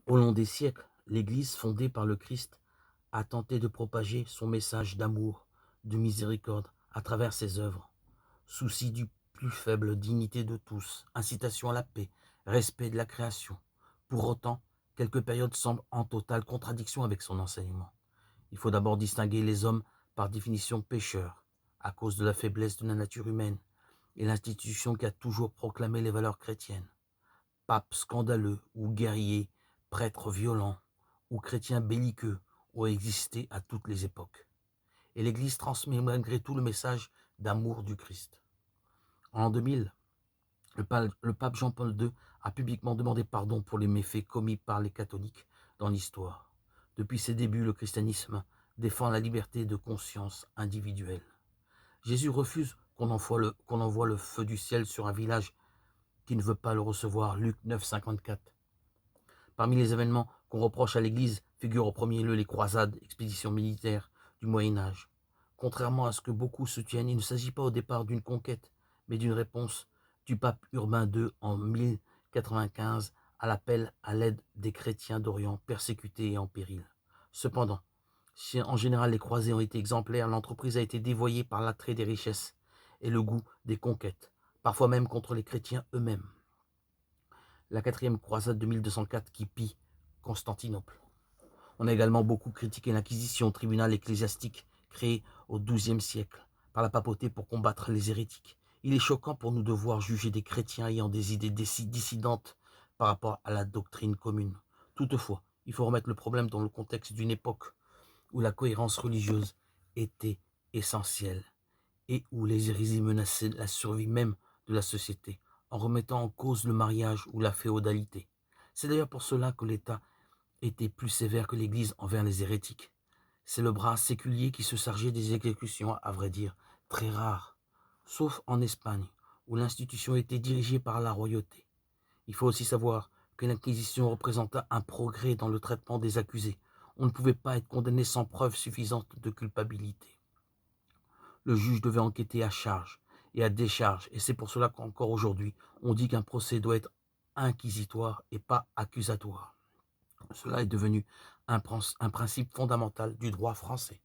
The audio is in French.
Au long des siècles, l'Église fondée par le Christ a tenté de propager son message d'amour, de miséricorde à travers ses œuvres. Souci du plus faible, dignité de tous, incitation à la paix, respect de la création. Pour autant, quelques périodes semblent en totale contradiction avec son enseignement. Il faut d'abord distinguer les hommes par définition pécheurs, à cause de la faiblesse de la nature humaine, et l'institution qui a toujours proclamé les valeurs chrétiennes. Papes scandaleux ou guerriers, prêtres violents ou chrétiens belliqueux ont existé à toutes les époques. Et l'Église transmet malgré tout le message d'amour du Christ. En l'an 2000, le pape Jean-Paul II a publiquement demandé pardon pour les méfaits commis par les catholiques dans l'histoire. Depuis ses débuts, le christianisme défend la liberté de conscience individuelle. Jésus refuse qu'on envoie le feu du ciel sur un village qui ne veut pas le recevoir. Luc 9, 54. Parmi les événements qu'on reproche à l'Église figurent au premier lieu les croisades, expéditions militaires du Moyen-Âge. Contrairement à ce que beaucoup soutiennent, il ne s'agit pas au départ d'une conquête, mais d'une réponse du pape Urbain II en 1095 à l'appel à l'aide des chrétiens d'Orient persécutés et en péril. Cependant, si en général les croisés ont été exemplaires, l'entreprise a été dévoyée par l'attrait des richesses et le goût des conquêtes, parfois même contre les chrétiens eux-mêmes. La quatrième croisade de 1204 qui pille Constantinople. On a également beaucoup critiqué l'Inquisition, tribunal ecclésiastique créé au XIIe siècle par la papauté pour combattre les hérétiques. Il est choquant pour nous de voir juger des chrétiens ayant des idées dissidentes par rapport à la doctrine commune. Toutefois, il faut remettre le problème dans le contexte d'une époque où la cohérence religieuse était essentielle et où les hérésies menaçaient la survie même de la société, en remettant en cause le mariage ou la féodalité. C'est d'ailleurs pour cela que l'État était plus sévère que l'Église envers les hérétiques. C'est le bras séculier qui se chargeait des exécutions, à vrai dire, très rares, sauf en Espagne, où l'institution était dirigée par la royauté. Il faut aussi savoir que l'Inquisition représenta un progrès dans le traitement des accusés. On ne pouvait pas être condamné sans preuve suffisante de culpabilité. Le juge devait enquêter à charge et à décharge, et c'est pour cela qu'encore aujourd'hui, on dit qu'un procès doit être inquisitoire et pas accusatoire. Cela est devenu un principe fondamental du droit français.